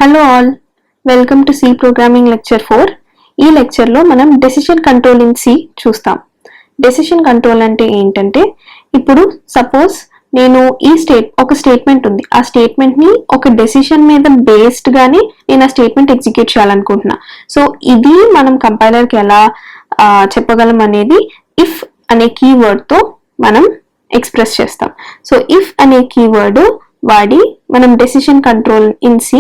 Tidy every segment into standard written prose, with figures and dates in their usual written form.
Hello all, welcome to C programming lecture 4. ఈ లెక్చర్లో మనం డెసిషన్ కంట్రోల్ ఇన్ సి చూస్తాం. డెసిషన్ కంట్రోల్ అంటే ఏంటంటే, ఇప్పుడు సపోజ్ నేను ఒక స్టేట్మెంట్ ఉంది. ఆ స్టేట్మెంట్ని ఒక డెసిషన్ మీద బేస్డ్ గానే నేను ఆ స్టేట్మెంట్ ఎగ్జిక్యూట్ చేయాలనుకుంటున్నా. సో ఇది మనం కంపైలర్కి ఎలా చెప్పగలం అనేది ఇఫ్ అనే కీవర్డ్తో మనం ఎక్స్ప్రెస్ చేస్తాం. సో ఇఫ్ అనే కీవర్డ్ వాడి మనం డెసిషన్ కంట్రోల్ ఇన్ సి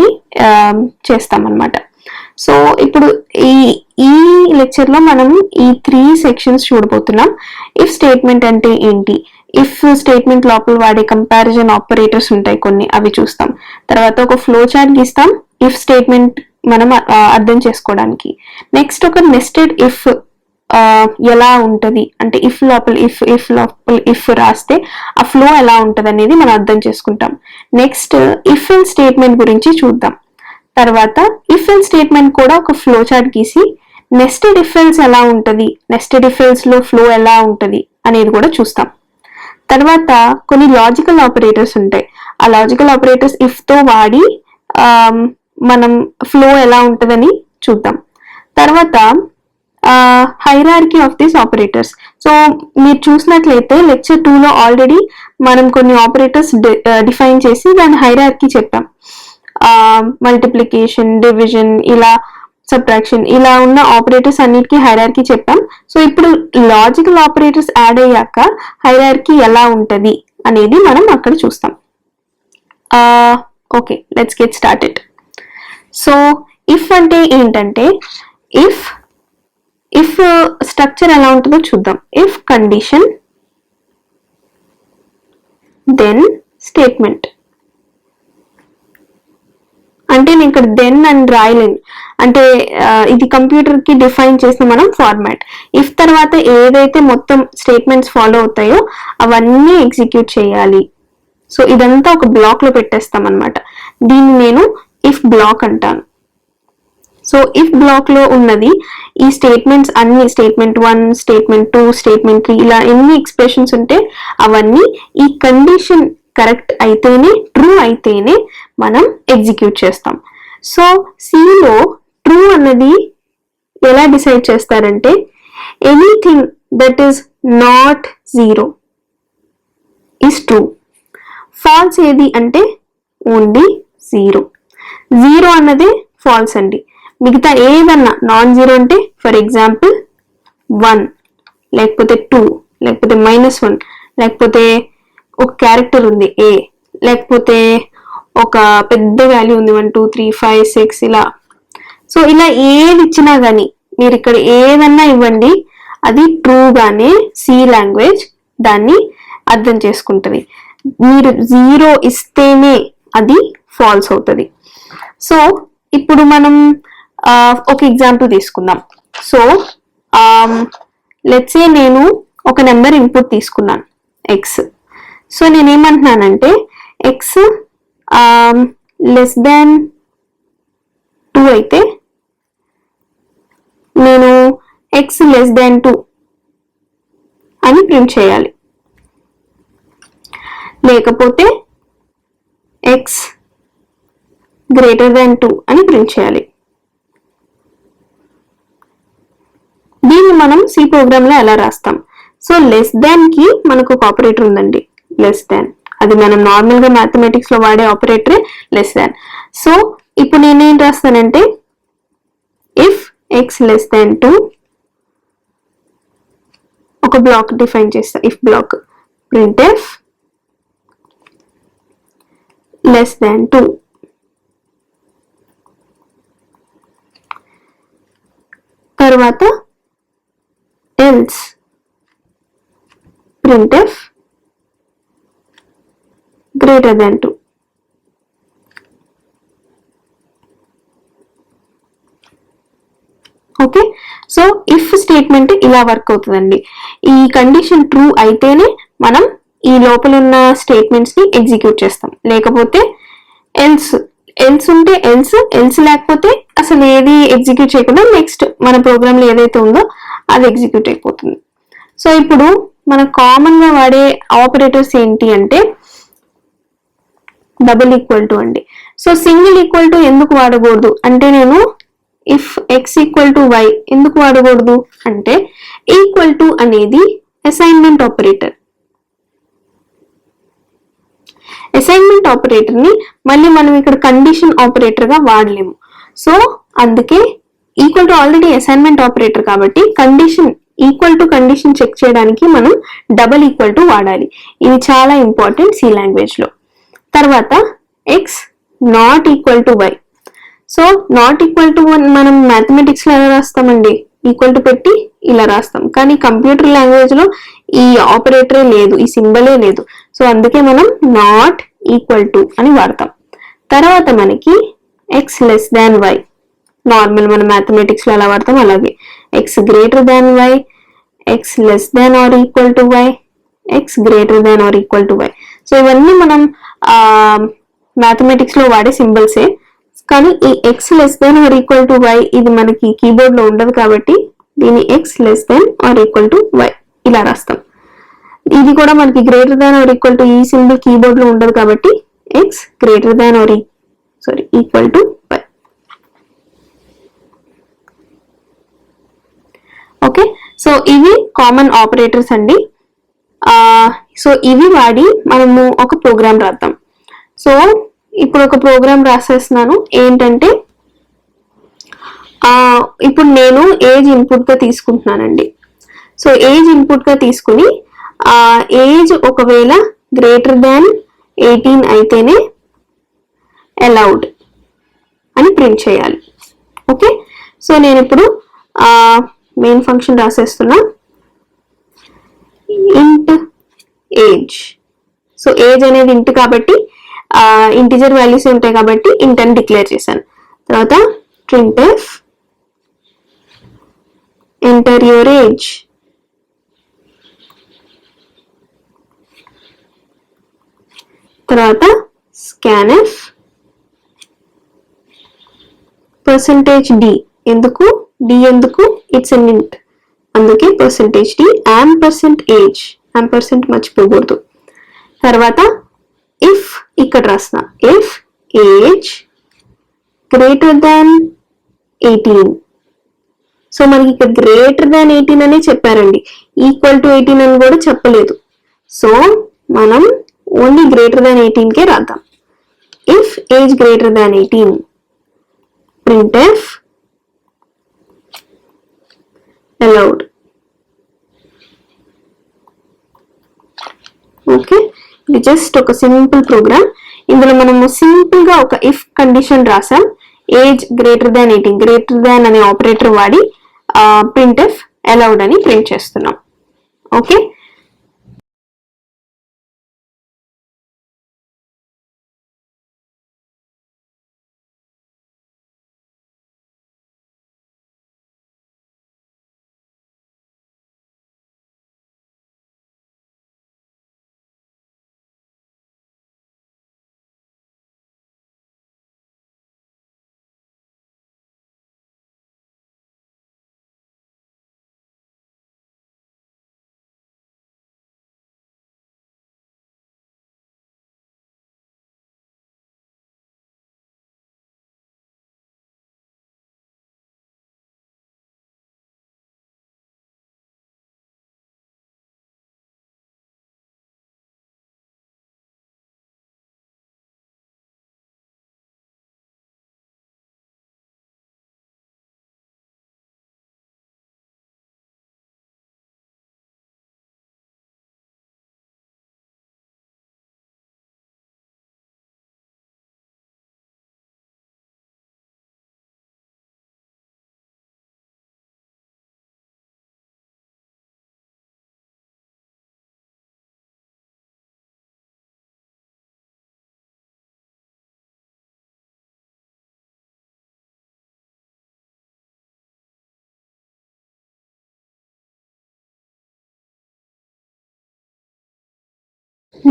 చేస్తాం అన్నమాట. సో ఇప్పుడు ఈ లెక్చర్ లో మనం ఈ 3 సెక్షన్స్ చూడబోతున్నాం. ఇఫ్ స్టేట్మెంట్ అంటే ఏంటి, ఇఫ్ స్టేట్మెంట్ లోపల వాడే కంపారిజన్ ఆపరేటర్స్ ఉంటాయి కొన్ని, అవి చూస్తాం. తర్వాత ఒక ఫ్లో చార్ట్ గీస్తాం ఇఫ్ స్టేట్మెంట్ మనం అర్థం చేసుకోవడానికి. నెక్స్ట్ ఒక నెస్టెడ్ ఇఫ్ ఎలా ఉంటది అంటే ఇఫ్ లోపల ఇఫ్ రాస్తే ఆ ఫ్లో ఎలా ఉంటది అనేది మనం అర్థం చేసుకుంటాం. నెక్స్ట్ ఇఫ్ ఎల్ స్టేట్మెంట్ గురించి చూద్దాం. తర్వాత ఇఫ్ ఎల్ స్టేట్మెంట్ కూడా ఒక ఫ్లో చార్ట్ గీసి నెస్టెడ్ ఇఫ్ ఎల్స్ ఎలా ఉంటది, నెస్టెడ్ ఇఫ్ ఎల్స్ లో ఫ్లో ఎలా ఉంటది అనేది కూడా చూస్తాం. తర్వాత కొన్ని లాజికల్ ఆపరేటర్స్ ఉంటాయి. ఆ లాజికల్ ఆపరేటర్స్ ఇఫ్ తో వాడి మనం ఫ్లో ఎలా ఉంటదని చూద్దాం. తర్వాత hierarchy of these operators. So మీరు చూసినట్లయితే లెక్చర్ 2 లో ఆల్రెడీ మనం కొన్ని ఆపరేటర్స్ డిఫైన్ చేసి దాని హైరార్కీ చెప్పాం. మల్టిప్లికేషన్, డివిజన్, ఇలా సబ్ట్రాక్షన్, ఇలా ఉన్న ఆపరేటర్స్ అన్నిటికీ హైరార్కీ చెప్పాం. సో ఇప్పుడు లాజికల్ ఆపరేటర్స్ యాడ్ అయ్యాక హైరార్కీ ఎలా ఉంటది అనేది మనం అక్కడ చూస్తాం. Okay, let's get started. So if అంటే ఏంటంటే, ఇఫ్ స్ట్రక్చర్ ఎలా ఉంటుందో చూద్దాం. If condition then statement. అంటే నేను ఇక్కడ దెన్ అని రాయలేను, అంటే ఇది కంప్యూటర్ కి డిఫైన్ చేసిన మనం ఫార్మాట్. ఇఫ్ తర్వాత ఏదైతే మొత్తం స్టేట్మెంట్స్ ఫాలో అవుతాయో అవన్నీ ఎగ్జిక్యూట్ చేయాలి. సో ఇదంతా ఒక బ్లాక్ లో పెట్టేస్తాం అనమాట. దీన్ని నేను ఇఫ్ బ్లాక్ అంటాను. సో ఇఫ్ బ్లాక్ లో ఉన్నది ఈ స్టేట్మెంట్స్ అన్ని, స్టేట్మెంట్ 1, స్టేట్మెంట్ 2, స్టేట్మెంట్ 3, ఇలా ఎన్ని ఎక్స్ప్రెషన్స్ ఉంటే అవన్నీ ఈ కండిషన్ కరెక్ట్ అయితేనే, ట్రూ అయితేనే మనం ఎగ్జిక్యూట్ చేస్తాం. సో సిలో ట్రూ అన్నది ఎలా డిసైడ్ చేస్తారంటే, anything that is not 0 is true. False ఏది అంటే ఓన్లీ 0 అన్నదే ఫాల్స్ అండి. మిగతా ఏదన్నా నాన్ 0 అంటే ఫర్ ఎగ్జాంపుల్ 1, లేకపోతే 2, లేకపోతే -1, లేకపోతే ఒక క్యారెక్టర్ ఉంది A, లేకపోతే ఒక పెద్ద వాల్యూ ఉంది 1 2 3 5 6 ఇలా. సో ఇలా ఏది ఇచ్చినా గానీ మీరు ఇక్కడ ఏదన్నా ఇవ్వండి, అది ట్రూగానే సి లాంగ్వేజ్ దాన్ని అర్థం చేసుకుంటది. మీరు 0 ఇస్తేనే అది ఫాల్స్ అవుతుంది. సో ఇప్పుడు మనం ఒక ఎగ్జాంపుల్ తీసుకుందాం. సో లెట్స్ సే నేను ఒక నెంబర్ ఇన్పుట్ తీసుకున్నాను x. సో నేనేమంటున్నానంటే x లెస్ దాన్ 2 అయితే నేను x లెస్ దాన్ 2 అని ప్రింట్ చేయాలి, లేకపోతే x గ్రేటర్ దాన్ 2 అని ప్రింట్ చేయాలి. దీన్ని మనం సి ప్రోగ్రామ్ లో ఎలా రాస్తాం? సో లెస్ దాన్ కి మనకు ఒక ఆపరేటర్ ఉందండి, లెస్ దాన్. అది మనం నార్మల్ గా మ్యాథమెటిక్స్ లో వాడే ఆపరేటరే లెస్ దాన్. సో ఇప్పుడు నేనేం రాస్తానంటే ఇఫ్ x లెస్ దాన్ 2 ఒక బ్లాక్ డిఫైన్ చేస్తా, if block printf less than 2. తర్వాత else printf greater than 2. Okay, so if statement ఇలా వర్క్ అవుతుందండి. ఈ కండిషన్ ట్రూ అయితేనే మనం ఈ లోపల ఉన్న స్టేట్మెంట్స్ ని ఎగ్జిక్యూట్ చేస్తాం, లేకపోతే ఎల్స్ ఉంటే ఎల్స్ లేకపోతే అసలు ఏది ఎగ్జిక్యూట్ చేయకుండా నెక్స్ట్ మన ప్రోగ్రామ్ లో ఏదైతే ఉందో అది ఎగ్జిక్యూట్ అయిపోతుంది. సో ఇప్పుడు మన కామన్ గా వాడే ఆపరేటర్స్ ఏంటి అంటే డబుల్ ఈక్వల్ టు అండి. సో సింగిల్ ఈక్వల్ టు ఎందుకు వాడకూడదు అంటే నేను if X equal to Y ఎందుకు వాడకూడదు అంటే ఈక్వల్ టు అనేది అసైన్మెంట్ ఆపరేటర్. అసైన్మెంట్ ఆపరేటర్ ని మళ్ళీ మనం ఇక్కడ కండిషన్ ఆపరేటర్ గా వాడలేము. సో అందుకే equal to already assignment operator కాబట్టి condition equal to condition check చేయడానికి మనం డబల్ ఈక్వల్ టు వాడాలి. ఇది చాలా ఇంపార్టెంట్ సి లాంగ్వేజ్ లో. తర్వాత X not equal to Y. So not equal to మనం మ్యాథమెటిక్స్ లో ఎలా రాస్తామండి, ఈక్వల్ టు పెట్టి ఇలా రాస్తాం. కానీ కంప్యూటర్ లాంగ్వేజ్ లో ఈ ఆపరేటరే లేదు, ఈ సింబలే లేదు. సో అందుకే మనం నాట్ ఈక్వల్ టు అని వాడతాం. తర్వాత మనకి X less than Y, normal మన మ్యాథమెటిక్స్ లో ఎలా వాడతాం అలాగే. X greater than Y, X less than or equal to Y, X greater than or equal to Y. So ఇవన్నీ మనం మ్యాథమెటిక్స్ లో వాడే సింబల్సే. కానీ ఈ X less than or equal to Y ఇది మనకి కీబోర్డ్ లో ఉండదు కాబట్టి దీన్ని X less than or equal to Y ఇలా రాస్తాం. ఇది కూడా మనకి greater than or equal to ఈ సింబల్ కీబోర్డ్ లో ఉండదు కాబట్టి X greater than or equal to Y. Okay, so ఇవి కామన్ ఆపరేటర్స్ అండి. సో ఇవి వాడి మనము ఒక ప్రోగ్రామ్ రాద్దాం. సో ఇప్పుడు ఒక ప్రోగ్రామ్ రాసేస్తున్నాను. ఏంటంటే ఇప్పుడు నేను ఏజ్ ఇన్పుట్ గా తీసుకుంటున్నానండి. సో ఏజ్ ఇన్పుట్ గా తీసుకుని ఏజ్ ఒకవేళ గ్రేటర్ దాన్ 18 అయితేనే అలౌడ్ అని ప్రింట్ చేయాలి. ఓకే, సో నేను ఇప్పుడు మెయిన్ ఫంక్షన్ రాసేస్తున్నా ఇంట్ ఏజ్. సో ఏజ్ అనేది ఇంట్ కాబట్టి ఇంటిజర్ వాల్యూస్ ఉంటాయి కాబట్టి ఇంట్ అని డిక్లేర్ చేశాను. తర్వాత printf ఎంటర్ యువర్ ఏజ్. తర్వాత scanf %d. ఎందుకు d ఎందుకు, ఇట్స్ అన్ ఇంట్ అందుకే %d %age ampersand మర్చిపోకూడదు. తర్వాత ఇఫ్ ఇక్కడ రాసిన if age greater than 18. So మనకి ఇక్కడ గ్రేటర్ దాన్ 18 అనే చెప్పారండి, ఈక్వల్ టు 18 అని కూడా చెప్పలేదు. సో మనం ఓన్లీ గ్రేటర్ దాన్ 18 కే రాద్దాం. If age greater than 18 printf allowed. Okay, ఇది జస్ట్ ఒక సింపుల్ ప్రోగ్రామ్. ఇందులో మనము సింపుల్ గా ఒక ఇఫ్ కండిషన్ రాసాం. Age greater than 18 greater than అనే ఆపరేటర్ వాడి printf allowed అని ప్రింట్ చేస్తున్నాం. ఓకే,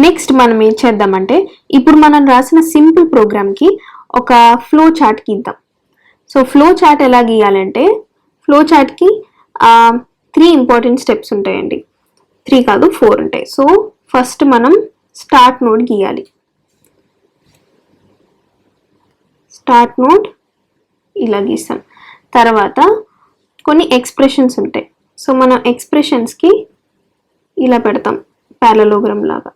నెక్స్ట్ మనం ఏం చేద్దామంటే ఇప్పుడు మనం రాసిన సింపుల్ ప్రోగ్రామ్ కి ఒక ఫ్లో చార్ట్ గీద్దాం. సో ఫ్లో చార్ట్ ఎలా గీయాలంటే ఫ్లో చార్ట్ కి 3 ఇంపార్టెంట్ స్టెప్స్ ఉంటాయండి. 3 కాదు 4 ఉంటాయి. సో ఫస్ట్ మనం స్టార్ట్ నోడ్ గీయాలి. స్టార్ట్ నోడ్ ఇలా గీసాం. తర్వాత కొన్ని ఎక్స్ప్రెషన్స్ ఉంటాయి. సో మనం ఎక్స్ప్రెషన్స్కి ఇలా పెడతాం ప్యారలోగ్రామ్ లాగా.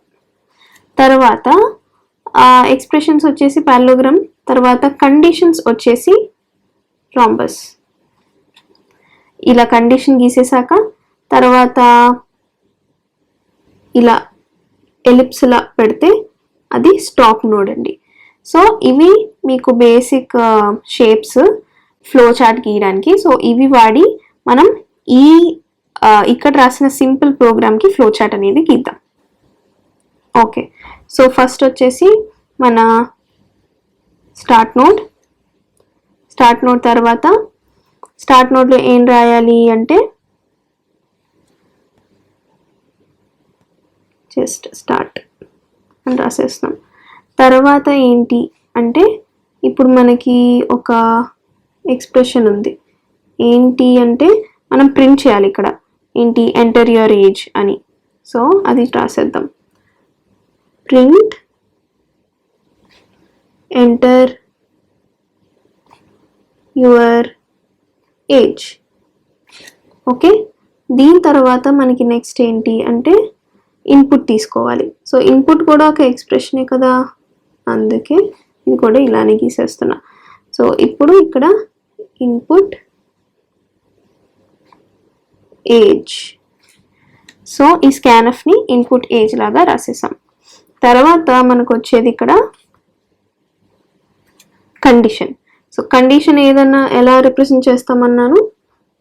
తర్వాత ఎక్స్ప్రెషన్స్ వచ్చేసి ప్యారలోగ్రామ్, తర్వాత కండిషన్స్ వచ్చేసి రాంబస్. ఇలా కండిషన్ గీసేసాక తర్వాత ఇలా ఎలిప్స్లా పెడితే అది స్టాప్ నోడ్ అండి. సో ఇవి మీకు బేసిక్ షేప్స్ ఫ్లో చార్ట్ గీయడానికి. సో ఇవి వాడి మనం ఇక్కడ రాసిన సింపుల్ ప్రోగ్రామ్కి ఫ్లో చార్ట్ అనేది గీద్దాం. ఓకే, సో ఫస్ట్ వచ్చేసి మన స్టార్ట్ నోడ్ తర్వాత స్టార్ట్ నోడ్లో ఏం రాయాలి అంటే జస్ట్ స్టార్ట్ అని రాసేస్తాం. తర్వాత ఏంటి అంటే ఇప్పుడు మనకి ఒక ఎక్స్ప్రెషన్ ఉంది. ఏంటి అంటే మనం ప్రింట్ చేయాలి ఇక్కడ ఏంటి ఎంటర్ యువర్ ఏజ్ అని. సో అది రాసేద్దాం. Print enter your age. Okay, దీని తర్వాత మనకి నెక్స్ట్ ఏంటి అంటే ఇన్పుట్ తీసుకోవాలి. సో ఇన్పుట్ కూడా ఒక ఎక్స్ప్రెషనే కదా, అందుకే ఇది కూడా ఇలానే గీసేస్తున్నా. సో ఇప్పుడు ఇక్కడ ఇన్పుట్ ఏజ్. సో ఈ స్కాన్ఎఫ్ని ఇన్పుట్ ఏజ్ లాగా రాసేసాం. తర్వాత మనకు వచ్చేది ఇక్కడ కండిషన్. సో కండిషన్ ఏదన్నా ఎలా రిప్రజెంట్ చేస్తామన్నాను,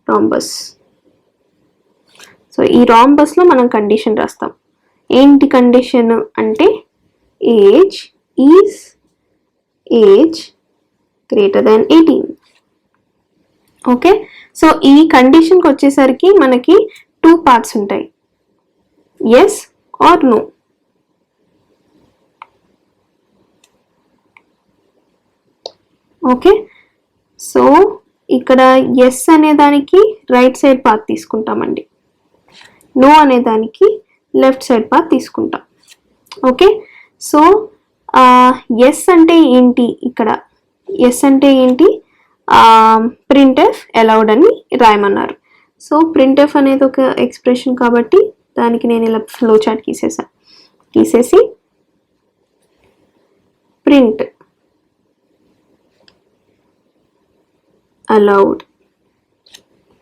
రాంబస్. సో ఈ రాంబస్లో మనం కండిషన్ రాస్తాం. ఏంటి కండిషన్ అంటే age is age greater than 18. Okay, so ఈ కండిషన్కి వచ్చేసరికి మనకి 2 పార్ట్స్ ఉంటాయి, yes or no. Okay, so ఇక్కడ ఎస్ అనే దానికి రైట్ సైడ్ పాత్ తీసుకుంటామండి, నో అనే దానికి లెఫ్ట్ సైడ్ పాత్ తీసుకుంటాం. ఓకే, సో ఎస్ అంటే ఏంటి, ఇక్కడ ఎస్ అంటే ఏంటి, ప్రింట్ఎఫ్ అలౌడ్ అని రాయమన్నారు. సో ప్రింట్ఎఫ్ అనేది ఒక ఎక్స్ప్రెషన్ కాబట్టి దానికి నేను ఇలా ఫ్లో చార్ట్ గీసేసి print allowed.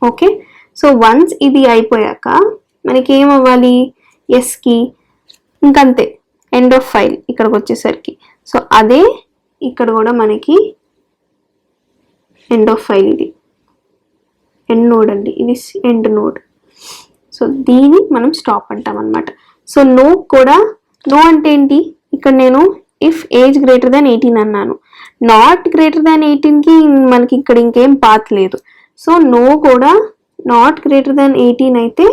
Okay, so once ఇది అయిపోయాక మనకి ఏమవ్వాలి, ఎస్కి ఇంకంతే ఎండ్ ఆఫ్ ఫైల్ ఇక్కడికి వచ్చేసరికి. సో అదే ఇక్కడ కూడా మనకి ఎండ్ ఆఫ్ ఫైల్, ఇది ఎండ్ నోడ్ అండి, ఇది ఎండ్ నోడ్. సో దీన్ని మనం స్టాప్ అంటాం అనమాట. సో నో కూడా, నో అంటే ఏంటి, ఇక్కడ నేను ఇఫ్ ఏజ్ గ్రేటర్ దాన్ 18 అన్నాను, నాట్ గ్రేటర్ దాన్ 18కి మనకి ఇక్కడ ఇంకేం పాత్ లేదు. సో నో కూడా నాట్ గ్రేటర్ దాన్ 18 అయితే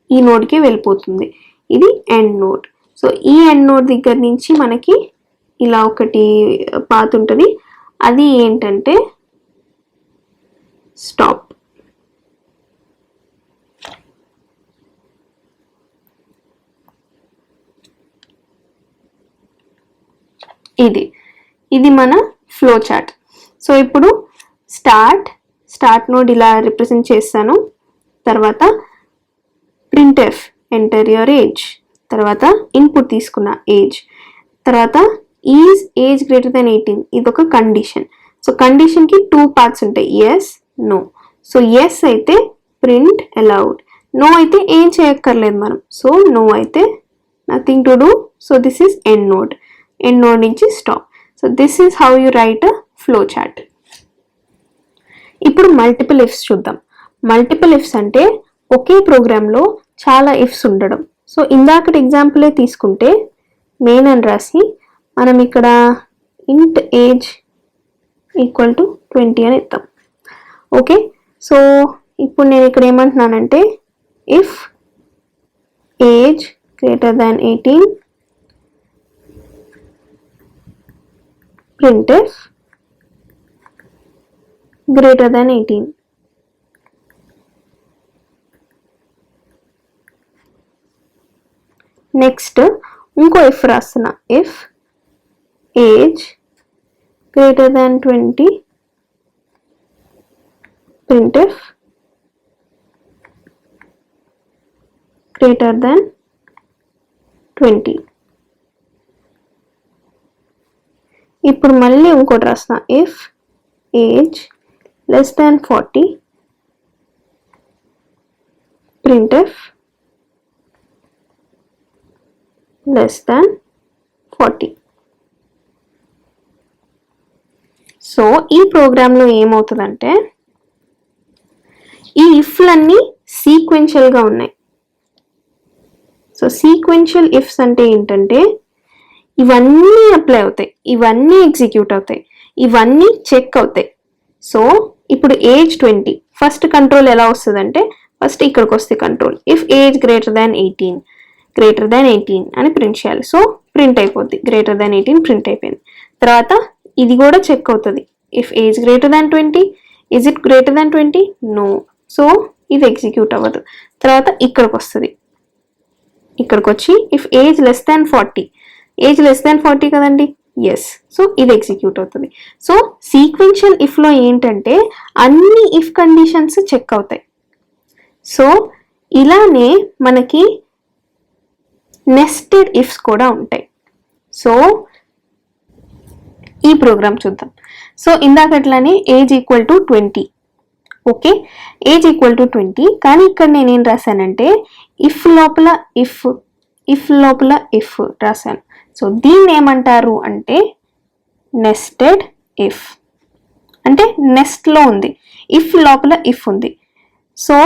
ఈ నోడ్కి వెళ్ళిపోతుంది, ఇది ఎండ్ నోడ్. సో ఈ ఎండ్ నోడ్ దగ్గర నుంచి మనకి ఇలా ఒకటి పాత్ ఉంటుంది, అది ఏంటంటే స్టాప్. ఇది మన ఫ్లో చార్ట్. సో ఇప్పుడు స్టార్ట్ నోడ్ ఇలా రిప్రజెంట్ చేస్తాను. తర్వాత ప్రింట్ఎఫ్ ఎంటర్ యువర్ ఏజ్, తర్వాత ఇన్పుట్ తీసుకున్న ఏజ్, తర్వాత ఈజ్ ఏజ్ గ్రేటర్ దాన్ 18, ఇది ఒక కండిషన్. సో కండిషన్కి 2 పార్ట్స్ ఉంటాయి, ఎస్ నో. సో ఎస్ అయితే ప్రింట్ అలౌడ్, నో అయితే ఏం చేయక్కర్లేదు మనం. సో నో అయితే nothing to do. So this is end node నుంచి stop. So this is how you write a flow chart. ఇప్పుడు మల్టిపుల్ ఇఫ్స్ చూద్దాం. మల్టిపుల్ ఇఫ్స్ అంటే ఒకే ప్రోగ్రాంలో చాలా ఇఫ్స్ ఉండడం. సో ఇందాకటి ఎగ్జాంపులే తీసుకుంటే మెయిన్ అని రాసి మనం ఇక్కడ ఇంట్ ఏజ్ ఈక్వల్ టు 20 అని ఇద్దాం. ఓకే, సో ఇప్పుడు నేను ఇక్కడ ఏమంటున్నానంటే if age greater than 18 printf greater than 18. Next ఇంకో ఇఫ్ రాస్తున్నా, if age greater than 20, printf greater than 20. ఇప్పుడు మళ్ళీ ఇంకోటి రాస్తున్నా, if age less than 40, printf less than 40. So ఈ ప్రోగ్రాంలో ఏమవుతుందంటే ఈ ఇఫ్లన్నీ సీక్వెన్షియల్గా ఉన్నాయి. సో సీక్వెన్షియల్ ఇఫ్స్ అంటే ఏంటంటే ఇవన్నీ అప్లై అవుతాయి, ఇవన్నీ ఎగ్జిక్యూట్ అవుతాయి, ఇవన్నీ చెక్ అవుతాయి. సో ఇప్పుడు ఏజ్ 20, ఫస్ట్ కంట్రోల్ ఎలా వస్తుందంటే ఫస్ట్ ఇక్కడికి వస్తే control if age greater than 18 అని ప్రింట్ చేయాలి. సో ప్రింట్ అయిపోద్ది, గ్రేటర్ దాన్ 18 ప్రింట్ అయిపోయింది. తర్వాత ఇది కూడా చెక్ అవుతుంది, if age greater than 20, is it greater than 20? No. So ఇది ఎగ్జిక్యూట్ అవ్వదు. తర్వాత ఇక్కడికి వస్తుంది, ఇక్కడికి వచ్చి if age less than 40, age less than 40 కదండి, ఎస్. సో ఇది ఎగ్జిక్యూట్ అవుతుంది. సో సీక్వెన్షియల్ ఇఫ్లో ఏంటంటే అన్ని ఇఫ్ కండిషన్స్ చెక్ అవుతాయి. సో ఇలానే మనకి నెస్టెడ్ ఇఫ్స్ కూడా ఉంటాయి. సో ఈ ప్రోగ్రామ్ చూద్దాం. సో ఇందాకట్లానే age equal to 20, okay, age equal to 20. కానీ ఇక్కడ నేనేం రాశానంటే ఇఫ్ లోపల ఇఫ్ రాశాను. సో దీన్ని ఏమంటారు అంటే నెస్టెడ్ ఇఫ్. అంటే నెస్ట్లో ఉంది, ఇఫ్ లోపల ఇఫ్ ఉంది. సో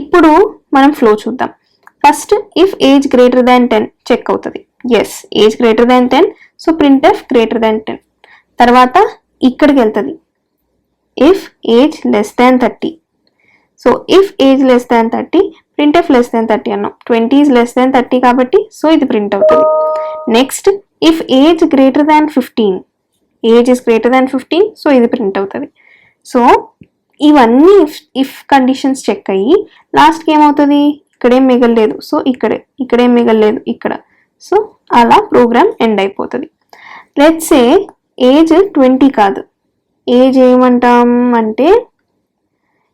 ఇప్పుడు మనం ఫ్లో చూద్దాం. First if age greater than 10 check అవుతుంది, yes age greater than 10. So printf greater than 10. తర్వాత ఇక్కడికి వెళ్తుంది if age less than 30. So if age less than 30, printf less than 30 అన్నాం, 20 ఈజ్ లెస్ దాన్ 30 కాబట్టి so ఇది print అవుతుంది. Next if age greater than 15, age is greater than 15, so ఇది print అవుతుంది. So ఇవన్నీ ఇఫ్ కండిషన్స్ చెక్ అయ్యి లాస్ట్కి ఏమవుతుంది, ఇక్కడేం మిగలలేదు, సో ఇక్కడేం మిగలలేదు ఇక్కడ. సో అలా ప్రోగ్రామ్ ఎండ్ అయిపోతుంది. లెట్స్ సే ఏజ్ 20 కాదు, ఏజ్ ఏమంటాం అంటే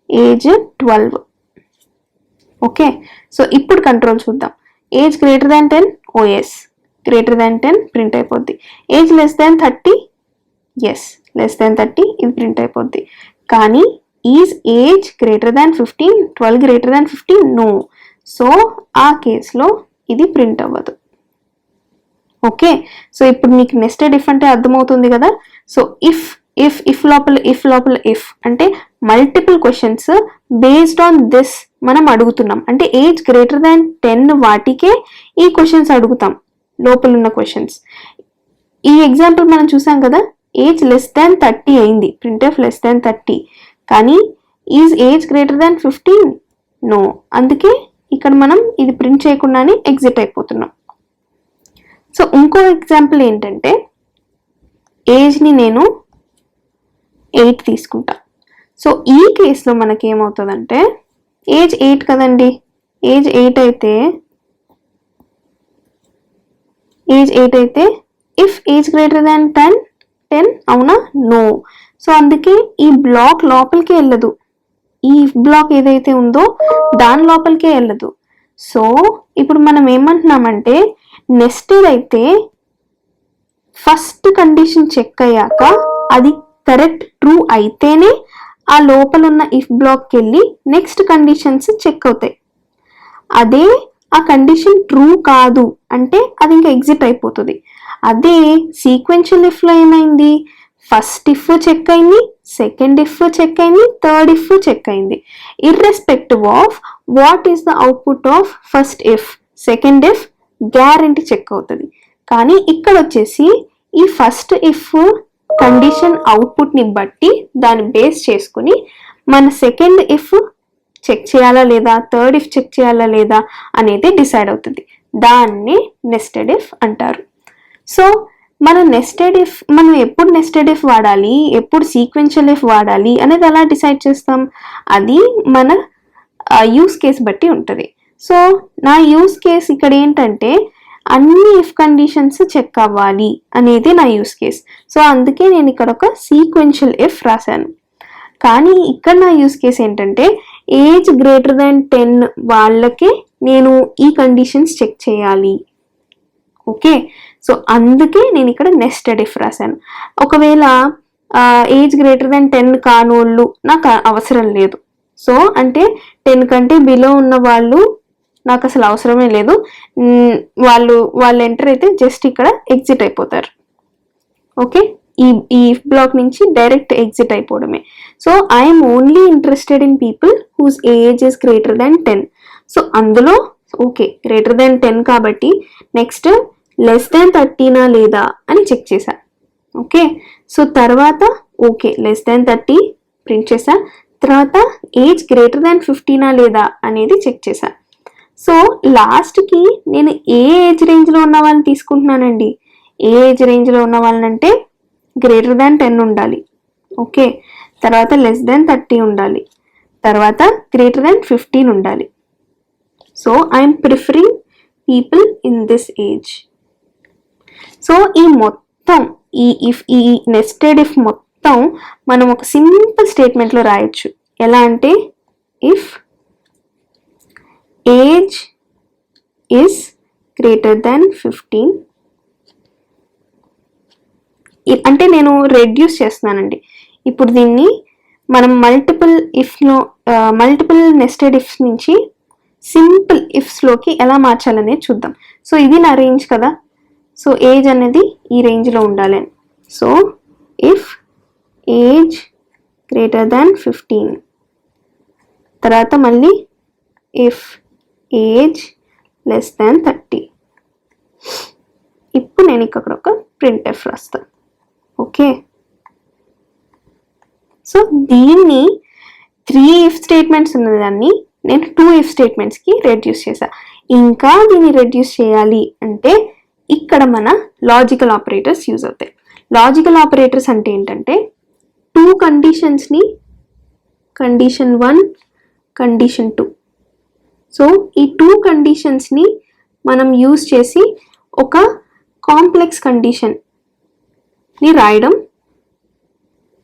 ఏజ్ 12, ఓకే. సో ఇప్పుడు కంట్రోల్ చూద్దాం. Age greater than 10, yes greater than 10 print అయిపోద్ది. Age less than 30, yes less than 30 ఇది ప్రింట్ అయిపోద్ది. కానీ is age greater than 15, 12 greater than 15, no. So ఆ కేసులో ఇది ప్రింట్ అవ్వదు, ఓకే. సో ఇప్పుడు మీకు నెస్టెడ్ ఇఫ్ అంటే అర్థమవుతుంది కదా. సో ఇఫ్ లోపల ఇఫ్ అంటే multiple questions based on this మనం అడుగుతున్నాం. అంటే ఏజ్ గ్రేటర్ దాన్ 10 వాటికే ఈ క్వశ్చన్స్ అడుగుతాం, లోపల ఉన్న క్వశ్చన్స్. ఈ ఎగ్జాంపుల్ మనం చూసాం కదా, ఏజ్ లెస్ దాన్ 30 అయింది, ప్రింట్ఎఫ్ లెస్ దాన్ 30. కానీ is age greater than 15, no. అందుకే ఇక్కడ మనం ఇది ప్రింట్ చేయకుండానే ఎగ్జిట్ అయిపోతున్నాం. సో ఇంకో ఎగ్జాంపుల్ ఏంటంటే ఏజ్ని నేను 8 తీసుకుంటా. సో ఈ కేసులో మనకి ఏమవుతుందంటే ఏజ్ 8 కదండి, ఏజ్ 8 అయితే ఇఫ్ ఏజ్ గ్రేటర్ దాన్ 10 అవునా, నో. సో అందుకే ఈ బ్లాక్ లోపలికి వెళ్ళదు, ఈ ఇఫ్ బ్లాక్ ఏదైతే ఉందో దాని లోపలికే వెళ్ళదు. సో ఇప్పుడు మనం ఏమంటున్నామంటే నెస్టెడ్ అయితే ఫస్ట్ కండిషన్ చెక్ అయ్యాక అది కరెక్ట్ ట్రూ అయితేనే ఆ లోపల ఉన్న ఇఫ్ బ్లాక్కి వెళ్ళి నెక్స్ట్ కండిషన్స్ చెక్ అవుతాయి. అదే ఆ కండిషన్ ట్రూ కాదు అంటే అది ఇంకా ఎగ్జిట్ అయిపోతుంది. అదే సీక్వెన్షియల్ ఇఫ్లో ఏమైంది, ఫస్ట్ ఇఫ్ చెక్ అయింది, సెకండ్ ఇఫ్ చెక్ అయింది, థర్డ్ ఇఫ్ చెక్ అయింది. Irrespective of what is the output of first if, second if guarantee check అవుతుంది. కానీ ఇక్కడ వచ్చేసి ఈ ఫస్ట్ ఇఫ్ కండిషన్ అవుట్పుట్ని బట్టి దాన్ని బేస్ చేసుకుని మన సెకండ్ ఇఫ్ చెక్ చేయాలా లేదా, థర్డ్ ఇఫ్ చెక్ చేయాలా లేదా అనేది డిసైడ్ అవుతుంది. దాన్ని నెస్టెడ్ ఇఫ్ అంటారు. సో మనం ఎప్పుడు నెస్టెడ్ ఇఫ్ వాడాలి, ఎప్పుడు సీక్వెన్షియల్ ఇఫ్ వాడాలి అనేది ఎలా డిసైడ్ చేస్తాం, అది మన యూస్ కేస్ బట్టి ఉంటుంది. సో నా యూస్ కేస్ ఇక్కడ ఏంటంటే అన్ని ఇఫ్ కండిషన్స్ చెక్ అవ్వాలి అనేది నా యూస్ కేస్. సో అందుకే నేను ఇక్కడ ఒక సీక్వెన్షియల్ ఇఫ్ రాశాను. కానీ ఇక్కడ నా యూస్ కేస్ ఏంటంటే ఏజ్ గ్రేటర్ దాన్ 10 వాళ్ళకే నేను ఈ కండిషన్స్ చెక్ చేయాలి. ఓకే, సో అందుకే నేను ఇక్కడ నెస్టెడ్ ఇఫ్ రాశాను. ఒకవేళ ఏజ్ గ్రేటర్ దాన్ 10 కానోళ్ళు నాకు అవసరం లేదు. సో అంటే 10 కంటే బిలో ఉన్న వాళ్ళు నాకు అసలు అవసరమే లేదు. వాళ్ళు ఎంటర్ అయితే జస్ట్ ఇక్కడ ఎగ్జిట్ అయిపోతారు. ఓకే, ఈ బ్లాక్ నుంచి డైరెక్ట్ ఎగ్జిట్ అయిపోవడమే. So I'm only interested in people whose age is greater than 10. So అందులో ఓకే గ్రేటర్ దాన్ 10 కాబట్టి నెక్స్ట్ లెస్ దాన్ 30నా లేదా అని చెక్ చేశా. ఓకే, సో తర్వాత ఓకే లెస్ దాన్ 30 ప్రింట్ చేశా. తర్వాత ఏజ్ గ్రేటర్ దాన్ 15నా లేదా అనేది చెక్ చేశా. సో లాస్ట్కి నేను ఏ ఏజ్ రేంజ్లో ఉన్న వాళ్ళని తీసుకుంటున్నానండి. ఏ ఏజ్ రేంజ్లో ఉన్న వాళ్ళనంటే గ్రేటర్ దాన్ 10 ఉండాలి. ఓకే, తర్వాత లెస్ దాన్ 30 ఉండాలి, తర్వాత గ్రేటర్ దాన్ 15 ఉండాలి. So I'm preferring people in this age. So ఈ మొత్తం ఈ నెస్టెడ్ ఇఫ్ మొత్తం మనం ఒక సింపుల్ స్టేట్మెంట్లో రాయొచ్చు. ఎలా అంటే if age is greater than 15, అంటే నేను రెడ్యూస్ చేస్తున్నానండి. ఇప్పుడు దీన్ని మనం మల్టిపుల్ నెస్టెడ్ ఇఫ్స్ నుంచి సింపుల్ ఇఫ్స్లోకి ఎలా మార్చాలనేది చూద్దాం. సో ఇది నా రేంజ్ కదా. సో ఏజ్ అనేది ఈ రేంజ్లో ఉండాలి. So if age greater than 15, తర్వాత మళ్ళీ ఇఫ్ ఏజ్ లెస్ దాన్ 30. ఇప్పుడు నేను ఇక్కడ ఒక ప్రింట్ ఎఫ్ రాస్తాను. ఓకే, సో దీన్ని 3 ఇఫ్ స్టేట్మెంట్స్ ఉన్నదాన్ని నేను 2 ఇఫ్ స్టేట్మెంట్స్కి రెడ్యూస్ చేశా. ఇంకా దీన్ని రెడ్యూస్ చేయాలి అంటే ఇక్కడ మన లాజికల్ ఆపరేటర్స్ యూజ్ అవుతాయి. లాజికల్ ఆపరేటర్స్ అంటే ఏంటంటే 2 కండిషన్స్ని కండిషన్ 1 కండిషన్ 2. సో ఈ 2 కండిషన్స్ని మనం యూజ్ చేసి ఒక కాంప్లెక్స్ కండిషన్ని రాయడం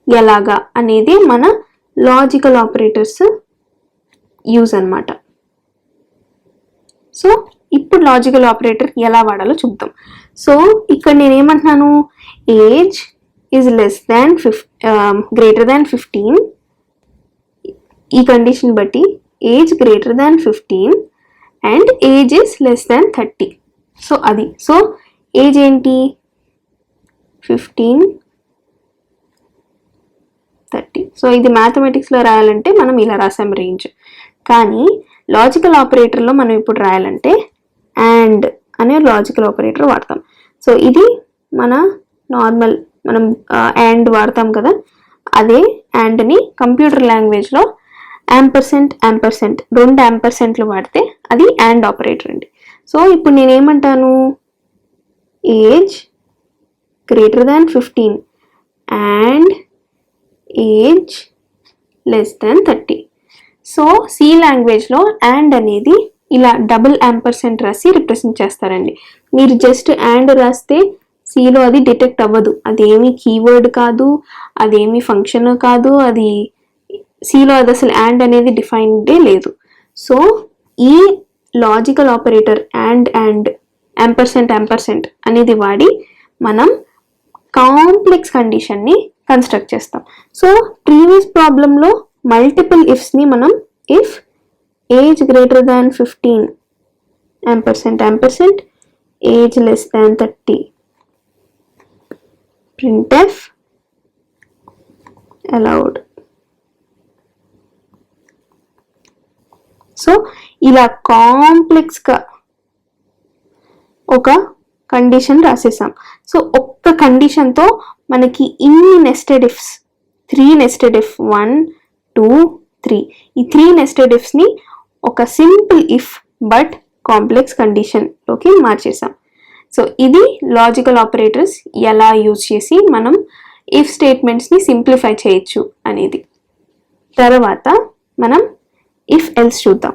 ఎలాగా అనేది మన లాజికల్ ఆపరేటర్స్ యూజ్ అన్నమాట. సో ఇప్పుడు లాజికల్ ఆపరేటర్ ఎలా వాడాలో చూద్దాం. సో ఇక్కడ నేను ఏమంటున్నాను, ఏజ్ ఈజ్ గ్రేటర్ దాన్ 15, ఈ కండిషన్ బట్టి age greater than 15 and age is less than 30. So అది, సో ఏజ్ ఏంటి 15 30. సో ఇది మ్యాథమెటిక్స్లో రాయాలంటే మనం ఇలా రాసాం రేంజ్. కానీ లాజికల్ ఆపరేటర్లో మనం ఇప్పుడు రాయాలంటే అండ్ అనే లాజికల్ ఆపరేటర్ వాడతాం. సో ఇది మన నార్మల్ మనం అండ్ వాడతాం కదా, అదే అండ్ని కంప్యూటర్ లాంగ్వేజ్లో యాంపర్సెంట్ 2 యాంపర్సెంట్లు వాడితే అది అండ్ ఆపరేటర్ అండి. సో ఇప్పుడు నేనేమంటాను, age greater than 15 and age less than 30. So C లాంగ్వేజ్లో అండ్ అనేది ఇలా డబుల్ యాంపర్సెంట్ రాసి రిప్రజెంట్ చేస్తారండి. మీరు జస్ట్ అండ్ రాస్తే సిలో అది డిటెక్ట్ అవ్వదు. అదేమి కీవర్డ్ కాదు, అదేమి ఫంక్షన్ కాదు, అది సిలో అది అసలు అండ్ అనేది డిఫైన్డే లేదు. సో ఈ లాజికల్ ఆపరేటర్ అండ్ యాంపర్సెంట్ అనేది వాడి మనం కాంప్లెక్స్ కండిషన్ని కన్స్ట్రక్ట్ చేస్తాం. సో ప్రీవియస్ ప్రాబ్లంలో మల్టిపుల్ ఇఫ్స్ని మనం if age greater than 15 ampersand age less than 30 printf allowed. So ఇలా కాంప్లెక్స్గా ఒక కండిషన్ రాసేసాం. సో ఒక్క కండిషన్తో మనకి ఇన్ని నెస్టెడ్ ఇఫ్స్ 3 నెస్టెడ్ ఇఫ్ 1 2 3 ఈ 3 నెస్టెడ్ ఇఫ్స్ని ఒక సింపుల్ ఇఫ్ బట్ కాంప్లెక్స్ కండిషన్లోకి మార్చేసాం. సో ఇది లాజికల్ ఆపరేటర్స్ ఎలా యూజ్ చేసి మనం ఇఫ్ స్టేట్మెంట్స్ని సింప్లిఫై చేయొచ్చు అనేది. తర్వాత మనం ఇఫ్ ఎల్స్ చూద్దాం.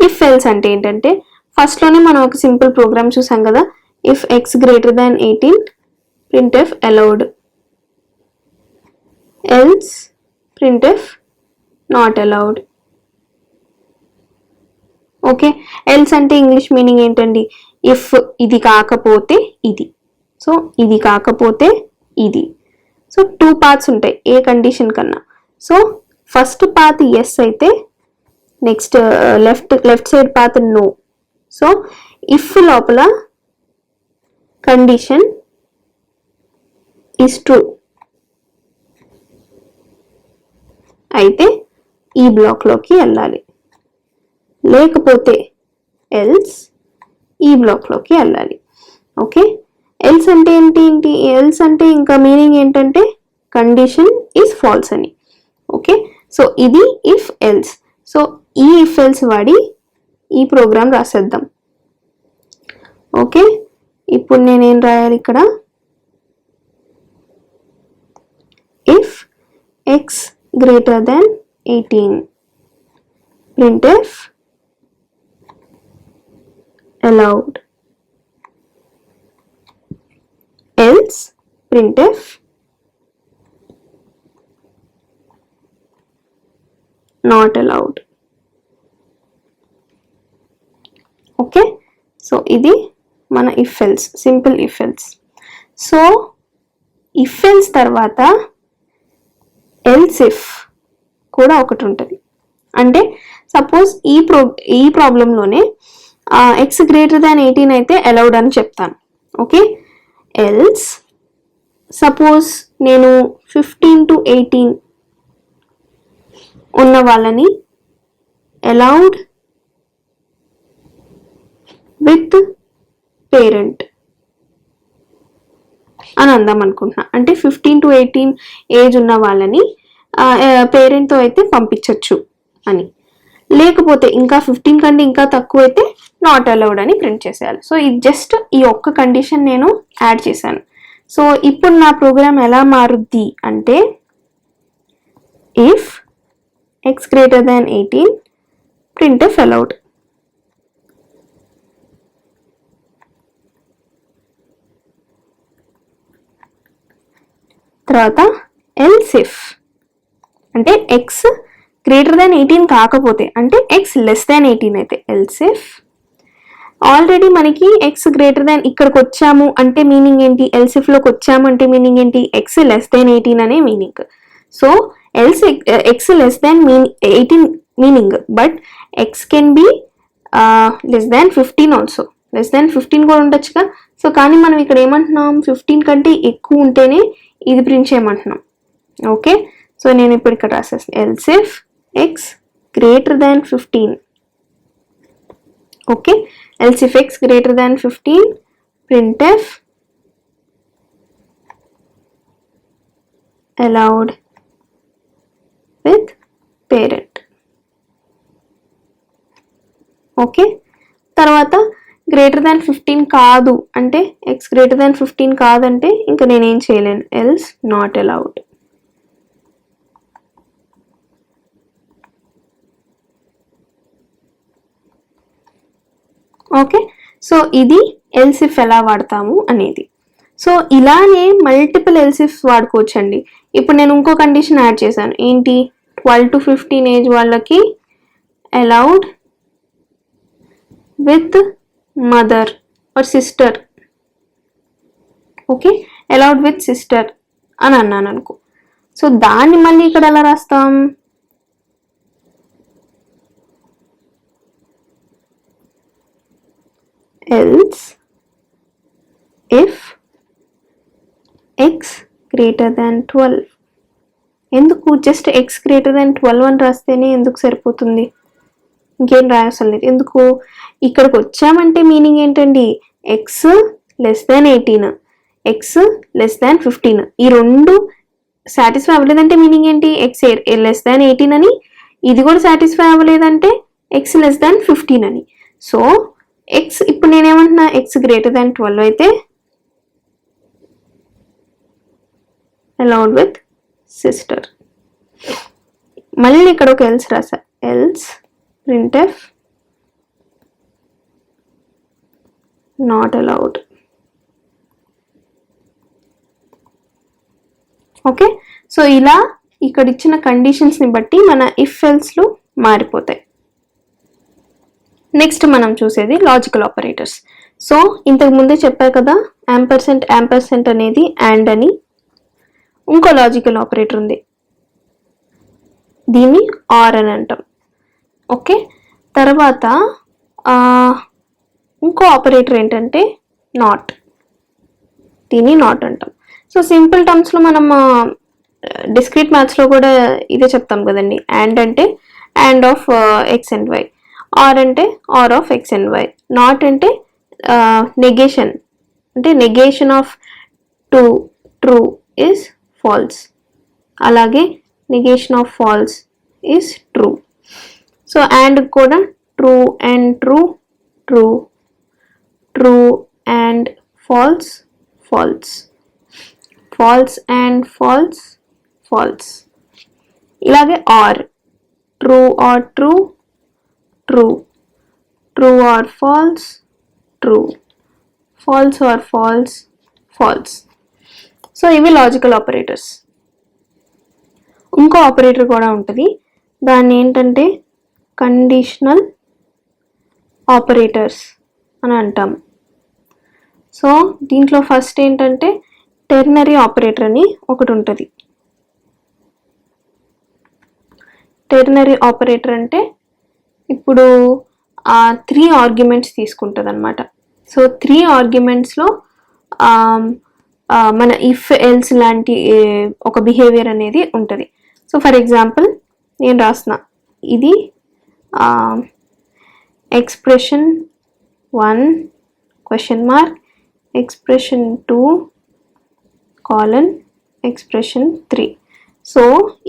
ఇఫ్ ఎల్స్ అంటే ఏంటంటే ఫస్ట్ లోనే మనం ఒక సింపుల్ ప్రోగ్రామ్ చూసాం కదా, if x greater than 18 printf allowed, else printf not allowed. Okay, else అంటే ఇంగ్లీష్ మీనింగ్ ఏంటండి, ఇఫ్ ఇది కాకపోతే ఇది, సో ఇది కాకపోతే ఇది. సో 2 పాత్స్ ఉంటాయి ఏ కండిషన్ కన్నా. సో ఫస్ట్ పాత్ ఎస్ అయితే next left side path no. So if లోపల కండిషన్ ఈస్ ట్రూ అయితే ఈ బ్లాక్లోకి వెళ్ళాలి, లేకపోతే ఎల్స్ ఈ బ్లాక్లోకి వెళ్ళాలి. ఓకే, ఎల్స్ అంటే ఏంటి, ఎల్స్ అంటే ఇంకా మీనింగ్ ఏంటంటే కండిషన్ ఈజ్ ఫాల్స్ అని. ఓకే, సో ఇది ఇఫ్ ఎల్స్. సో ఈ ఇఫ్ ఎల్స్ వాడి ఈ ప్రోగ్రామ్ రాసేద్దాం. ఓకే, ఇప్పుడు నేనేం రాయాలి ఇక్కడ, if X greater than 18 printf allowed, else printf not allowed. Okay, so ఇది మన if else, simple if else. So if else తర్వాత ఎల్స్ ఇఫ్ కూడా ఒకటి ఉంటుంది. అంటే సపోజ్ ఈ ప్రాబ్లంలోనే ఎక్స్ గ్రేటర్ దాన్ 18 అయితే అలౌడ్ అని చెప్తాను. ఓకే, ఎల్స్ సపోజ్ నేను 15 to 18 ఉన్న వాళ్ళని అలౌడ్ విత్ పేరెంట్ అని అందాం అనుకుంటున్నా. అంటే 15 to 18 ఏజ్ ఉన్న వాళ్ళని పేరెంట్తో అయితే పంపించవచ్చు అని, లేకపోతే ఇంకా 15 కంటే ఇంకా తక్కువ అయితే నాట్ అలౌడ్ అని ప్రింట్ చేసేయాలి. సో ఇది జస్ట్ ఈ ఒక్క కండిషన్ నేను యాడ్ చేశాను. సో ఇప్పుడు నా ప్రోగ్రామ్ ఎలా మారుద్ది అంటే, if X greater than 18 printf allowed, తర్వాత ఎల్స్ ఇఫ్ అంటే ఎక్స్ గ్రేటర్ దాన్ 18 కాకపోతే, అంటే ఎక్స్ లెస్ దాన్ 18 అయితే ఎల్స్ ఇఫ్. ఆల్రెడీ మనకి ఎక్స్ గ్రేటర్ దాన్ ఇక్కడికి వచ్చాము అంటే మీనింగ్ ఏంటి, ఎల్స్ ఇఫ్ లోకి వచ్చాము అంటే మీనింగ్ ఏంటి, ఎక్స్ లెస్ దాన్ 18 అనే meaning. So else X less than 18 meaning, but X can be less than 15 also, less than 15 కూడా ఉండొచ్చుగా. సో కానీ మనం ఇక్కడ ఏమంటున్నాం, 15 కంటే ఎక్కువ ఉంటేనే ఇది ప్రింట్ చేయమంటున్నాం. ఓకే, సో నేను ఇప్పుడు ఇక్కడ రాసేస్తాను, else if X greater than 15. Okay, else if X greater than 15 printf allowed with parent. Okay, తర్వాత గ్రేటర్ దాన్ 15 కాదు అంటే, ఎక్స్ గ్రేటర్ దాన్ 15 కాదంటే ఇంకా నేనేం చేయలేను, else not allowed. Okay, so ఇది ఎల్స్ ఇఫ్ ఎలా వాడతాము అనేది. సో ఇలానే మల్టిపుల్ ఎల్స్ ఇఫ్ వాడుకోవచ్చండి. ఇప్పుడు నేను ఇంకో కండిషన్ యాడ్ చేశాను, ఏంటి, 12 to 15 ఏజ్ వాళ్ళకి allowed with mother are sister. Okay, allowed with sister అని అన్నాను అనుకో. సో దాన్ని మళ్ళీ ఇక్కడ ఎలా రాస్తాం, else if x greater than 12. ఎందుకు జస్ట్ ఎక్స్ గ్రేటర్ దాన్ 12 అని రాస్తేనే ఎందుకు సరిపోతుంది, ఇంకేం రాయాల్సిన లేదు. ఎందుకు, ఇక్కడికి వచ్చామంటే మీనింగ్ ఏంటండి, ఎక్స్ లెస్ దాన్ 18, ఎక్స్ లెస్ దాన్ 15, ఈ రెండు సాటిస్ఫై అవ్వలేదంటే మీనింగ్ ఏంటి, ఎక్స్ లెస్ దాన్ 18 అని, ఇది కూడా సాటిస్ఫై అవ్వలేదంటే ఎక్స్ లెస్ దాన్ 15 అని. సో ఎక్స్ ఇప్పుడు నేనేమంటున్నా, ఎక్స్ గ్రేటర్ దాన్ 12 అయితే అలౌడ్ విత్ సిస్టర్. మళ్ళీ ఇక్కడ ఒక ఎల్స్ రాసా, else printf not allowed. Okay, so ఇలా ఇక్కడ ఇచ్చిన కండిషన్స్ని బట్టి మన ఇఫ్ ఎల్స్లు మారిపోతాయి. నెక్స్ట్ మనం చూసేది లాజికల్ ఆపరేటర్స్. సో ఇంతకు ముందే చెప్పా కదా, యాంపర్సెంట్ అనేది అండ్ అని. ఇంకో లాజికల్ ఆపరేటర్ ఉంది, దీన్ని ఆర్ అని అంటాం. ఓకే, తర్వాత ఇంకో ఆపరేటర్ ఏంటంటే నాట్, దీన్ని నాట్ అంటాం. సో సింపుల్ టర్మ్స్లో మనం డిస్క్రీట్ మ్యాథ్స్లో కూడా ఇదే చెప్తాం కదండి. అండ్ అంటే and of X and Y, or అంటే or of X and Y, not అంటే నెగేషన్, అంటే negation of true is false, అలాగే negation of false is true. So and కూడా true and true, true and false, false and false. ఇలాగే or, true or true, true or false, false or false. So ఇవి logical operators. ఇంకో operator కూడా ఉంటుంది, దాన్ని ఏంటంటే conditional operators అని అంటాం. సో దీంట్లో ఫస్ట్ ఏంటంటే టెర్నరీ ఆపరేటర్ అని ఒకటి ఉంటుంది. టెర్నరీ ఆపరేటర్ అంటే ఇప్పుడు 3 ఆర్గ్యుమెంట్స్ తీసుకుంటుంది అనమాట. సో 3 ఆర్గ్యుమెంట్స్లో మన ఇఫ్ ఎల్స్ లాంటి ఒక బిహేవియర్ అనేది ఉంటుంది. సో ఫర్ ఎగ్జాంపుల్ నేను రాసిన ఇది expression 1 question mark, expression 2 colon, expression 3. So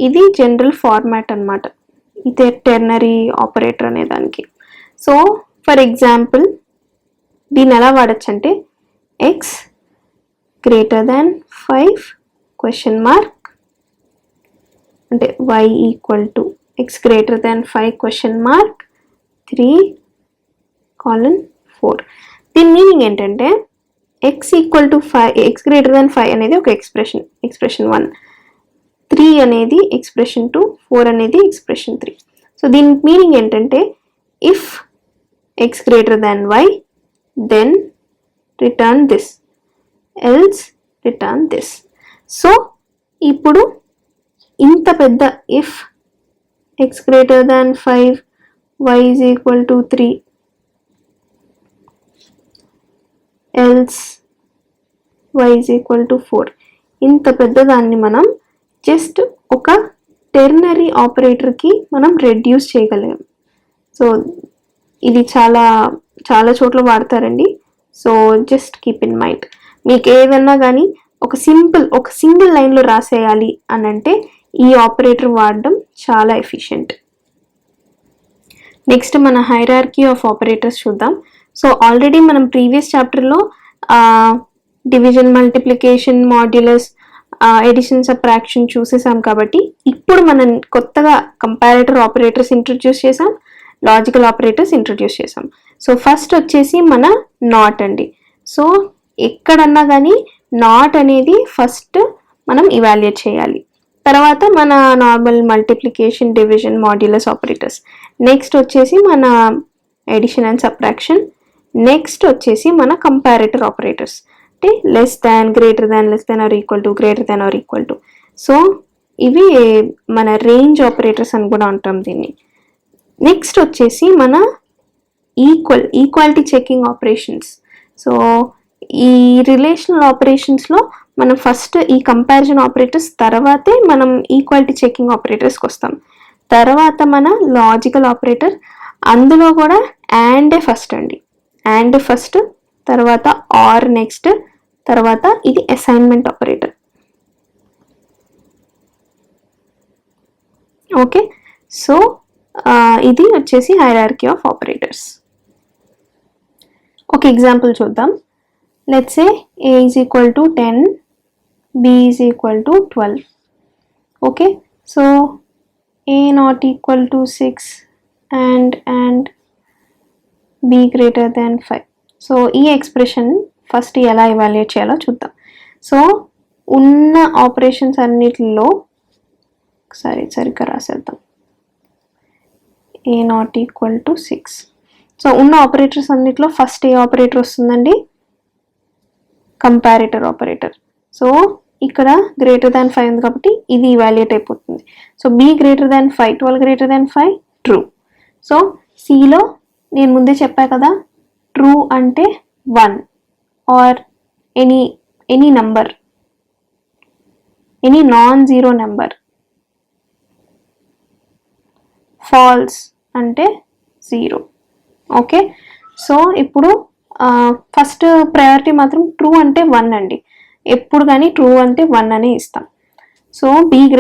ఇది జనరల్ ఫార్మాట్ అనమాట, ఇదే టెర్నరీ ఆపరేటర్ అనే దానికి. సో ఫర్ ఎగ్జాంపుల్ దీన్ని ఎలా వాడచ్చు అంటే X greater than 5 question mark, అంటే y equal to X greater than 5 question mark 3 colon 4. దీని మీనింగ్ ఏంటంటే X equal to 5, X greater than 5 అనేది ఒక ఎక్స్ప్రెషన్ 1, 3 అనేది ఎక్స్ప్రెషన్ 2, 4 అనేది ఎక్స్ప్రెషన్ 3. సో దీని మీనింగ్ ఏంటంటే if X greater than Y then return this, else return this. So ఇప్పుడు ఇంత పెద్ద if X greater than 5 y is equal to 3 else y is equal to 4, ఇంత పెద్ద దాన్ని మనం జస్ట్ ఒక టెర్నరీ ఆపరేటర్కి మనం రెడ్యూస్ చేయగలిగాం. సో ఇది చాలా చాలా చోట్ల వాడతారండి. So just keep in mind, మీకు ఏదన్నా కానీ ఒక సింగిల్ లైన్లో రాసేయాలి అని అంటే ఈ ఆపరేటర్ వాడడం చాలా ఎఫిషియెంట్. నెక్స్ట్ మన హైరార్కీ ఆఫ్ ఆపరేటర్స్ చూద్దాం. సో ఆల్రెడీ మనం ప్రీవియస్ చాప్టర్లో division, multiplication, modulus, addition, subtraction చూసేసాం. కాబట్టి ఇప్పుడు మనం కొత్తగా కంపారేటర్ ఆపరేటర్స్ ఇంట్రడ్యూస్ చేసాం, లాజికల్ ఆపరేటర్స్ ఇంట్రడ్యూస్ చేసాం. సో ఫస్ట్ వచ్చేసి మన నాట్ అండి. సో ఎక్కడన్నా కానీ నాట్ అనేది ఫస్ట్ మనం ఇవాల్యుయేట్ చేయాలి. తర్వాత మన normal multiplication, division, modulus operators. Next వచ్చేసి మన ఎడిషన్ అండ్ సబ్ట్రాక్షన్. నెక్స్ట్ వచ్చేసి మన కంపారేటర్ ఆపరేటర్స్, అంటే less than, greater than, less than or equal to, greater than or equal to. So ఇవి మన రేంజ్ ఆపరేటర్స్ అని కూడా అంటాం దీన్ని. నెక్స్ట్ వచ్చేసి మన ఈక్వాలిటీ చెకింగ్ ఆపరేషన్స్. సో ఈ రిలేషనల్ ఆపరేషన్స్లో మనం ఫస్ట్ ఈ కంపారిజన్ ఆపరేటర్స్, తర్వాతే మనం ఈక్వాలిటీ చెకింగ్ ఆపరేటర్స్కి వస్తాం. తర్వాత మన లాజికల్ ఆపరేటర్, అందులో కూడా అండ్ ఫస్ట్ అండి, అండ్ ఫస్ట్, తర్వాత ఆర్ నెక్స్ట్, తర్వాత ఇది అసైన్మెంట్ ఆపరేటర్. ఓకే, సో ఇది వచ్చేసి హైరార్కీ ఆఫ్ ఆపరేటర్స్. ఒక ఎగ్జాంపుల్ చూద్దాం. Let's say a is equal to 10, b is equal to 12. Okay, so a not equal to 6 and b greater than 5. So ఈ expression first ఎలా evaluate చేయాలో చూద్దాం. So ఉన్న operations అన్నిటిలో సరిగ్గా రాసేద్దాం. a0 = 6. సో ఉన్న ఆపరేటర్స్ అన్నిటిలో ఫస్ట్ ఏ ఆపరేటర్ వస్తుందండి? Comparator operator. సో ఇక్కడ >5 ఉంది కాబట్టి ఇది ఇవాల్యుయేట్ అయిపోతుంది. So b > 5, 12 > 5 true. సో సిలో నేను ముందే చెప్పా కదా, ట్రూ అంటే 1 or any number, any non zero number. False అంటే 0. ఓకే, సో ఇప్పుడు ఫస్ట్ ప్రయారిటీ మాత్రం ట్రూ అంటే 1 అండి. ఎప్పుడు కానీ ట్రూ అంటే 1 అనే ఇస్తాం. సో b >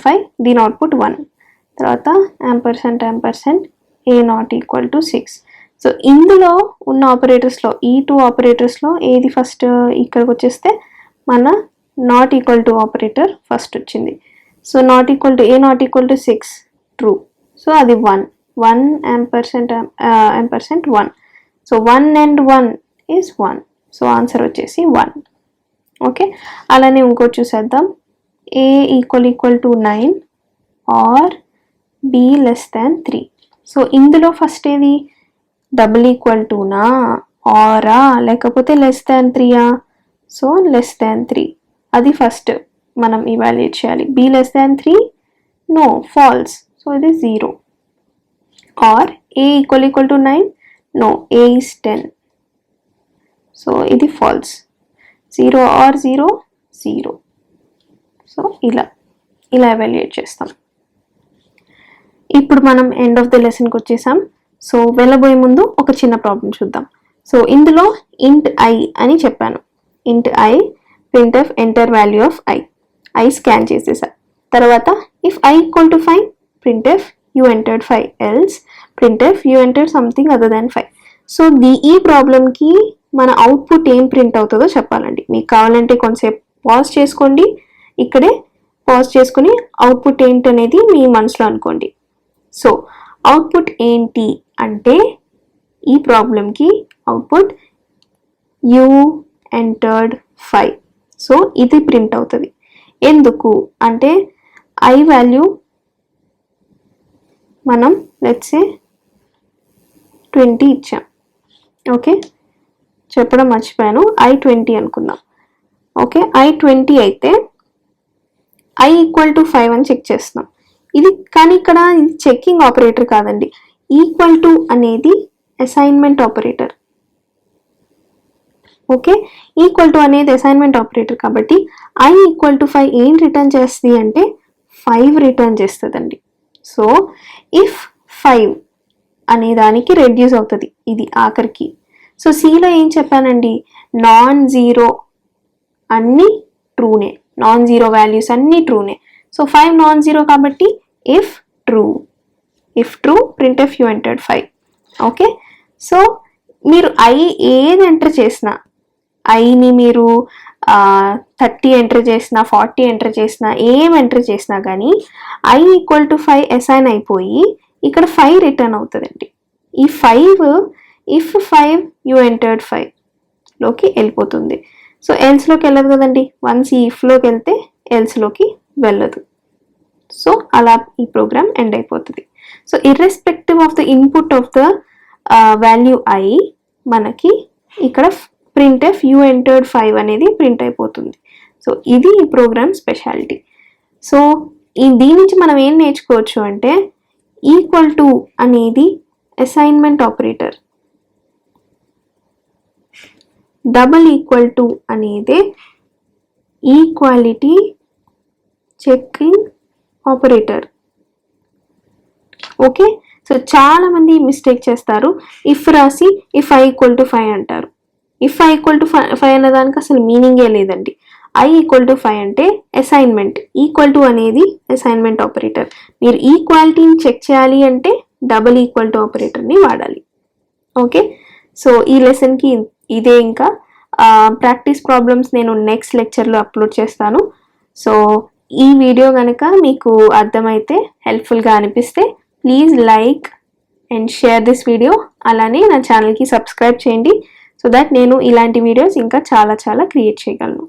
5 దీని అవుట్పుట్ 1. తర్వాత && a0 = 6. సో ఇందులో ఉన్న ఆపరేటర్స్లో, ఈ 2 ఆపరేటర్స్లో ఏది ఫస్ట్ ఇక్కడికి వచ్చేస్తే మన not equal to operator first వచ్చింది. సో a0 = 6 ట్రూ. సో అది 1 && 1. So 1 and 1 is 1. So answer వచ్చేసి 1. ఓకే, అలానే ఇంకోటి చూసేద్దాం. a = 9 or b <3. సో ఇందులో ఫస్ట్ ఏది? =నా, ఆరా, లేకపోతే <3ఆ? సో <3. అది ఫస్ట్ మనం ఇవాల్యుయేట్ చేయాలి. b <3 no, falls. సో ఇది 0. Or a = 9 no, a is 10. So ఇది ఫాల్స్. 0 ఆర్ 0 0. సో ఇలా ఎవాల్యుయేట్ చేస్తాం. ఇప్పుడు మనం ఎండ్ ఆఫ్ ద లెసన్కి వచ్చేసాం. సో వెళ్ళబోయే ముందు ఒక చిన్న ప్రాబ్లం చూద్దాం. సో ఇందులో int I అని చెప్పాను. int I printf enter value of I scan చేసేసా. తర్వాత if I = 5 printf you entered 5, else printf you entered something other than 5. So ఈ ప్రాబ్లంకి మన అవుట్పుట్ ఏం ప్రింట్ అవుతుందో చెప్పాలండి. మీకు కావాలంటే కొంచెంసేపు పాజ్ చేసుకోండి, ఇక్కడే పాజ్ చేసుకుని అవుట్పుట్ ఏంటి అనేది మీ మనసులో అనుకోండి. సో అవుట్పుట్ ఏంటి అంటే ఈ ప్రాబ్లంకి అవుట్పుట్ యూ ఎంటర్డ్ 5. సో ఇది ప్రింట్ అవుతుంది. ఎందుకు అంటే I వాల్యూ మనం లెట్స్ సే 20 ఇచ్చాం. ఓకే, చెప్పడం మర్చిపోయాను. I 20 అనుకుందాం. ఓకే, I 20 అయితే I = 5 అని చెక్ చేస్తున్నాం. ఇది కానీ ఇక్కడ ఇది చెక్కింగ్ ఆపరేటర్ కాదండి. ఈక్వల్ టు అనేది assignment operator. Okay, equal to అనేది అసైన్మెంట్ ఆపరేటర్ కాబట్టి I = 5 ఏం రిటర్న్ చేస్తుంది అంటే 5 రిటర్న్ చేస్తుందండి. సో ఇఫ్ 5 అనే దానికి రెడ్యూస్ అవుతుంది ఇది ఆఖరికి. సో సిలో ఏం చెప్పానండి? నాన్ జీరో అన్ని ట్రూనే, నాన్ జీరో వాల్యూస్ అన్ని ట్రూనే. సో 5 నాన్ జీరో కాబట్టి if true printf you entered 5. Okay, so మీరు I ఏది ఎంటర్ చేసినా, ఐని మీరు 30 ఎంటర్ చేసినా 40 ఎంటర్ చేసినా ఏం ఎంటర్ చేసినా కానీ I = 5 అసైన్ అయిపోయి ఇక్కడ 5 రిటర్న్ అవుతుందండి. ఈ 5 if 5 you entered 5 లోకి వెళ్ళిపోతుంది. సో ఎల్స్లోకి వెళ్ళదు కదండి. వన్స్ ఈ ఇఫ్లోకి వెళ్తే ఎల్స్లోకి వెళ్ళదు. సో అలా ఈ ప్రోగ్రామ్ ఎండ్ అయిపోతుంది. So irrespective of the input of the value I మనకి ఇక్కడ printf you entered 5 అనేది ప్రింట్ అయిపోతుంది. సో ఇది ఈ ప్రోగ్రామ్ స్పెషాలిటీ. సో దీని నుంచి మనం ఏం నేర్చుకోవచ్చు అంటే ఈక్వల్ టు అనేది అసైన్మెంట్ ఆపరేటర్, == అనేది equality checking operator. Okay, so చాలా మంది మిస్టేక్ చేస్తారు. ఇఫ్ రాసి if I = 5 అంటారు. if I = 5 అనే దానికి అసలు మీనింగే లేదండి. I = 5 అంటే అసైన్మెంట్, ఈక్వల్ టు అనేది అసైన్మెంట్ ఆపరేటర్. మీరు ఈక్వాలిటీని చెక్ చేయాలి అంటే == ఆపరేటర్ని వాడాలి. ఓకే, సో ఈ లెసన్కి ఇదే. ఇంకా ప్రాక్టీస్ ప్రాబ్లమ్స్ నేను నెక్స్ట్ లెక్చర్లో అప్లోడ్ చేస్తాను. సో ఈ వీడియో కనుక మీకు అర్థమైతే, హెల్ప్ఫుల్గా అనిపిస్తే please like and share this video. అలానే నా ఛానల్కి సబ్స్క్రైబ్ చేయండి సో దట్ నేను ఇలాంటి వీడియోస్ ఇంకా చాలా క్రియేట్ చేయగలను.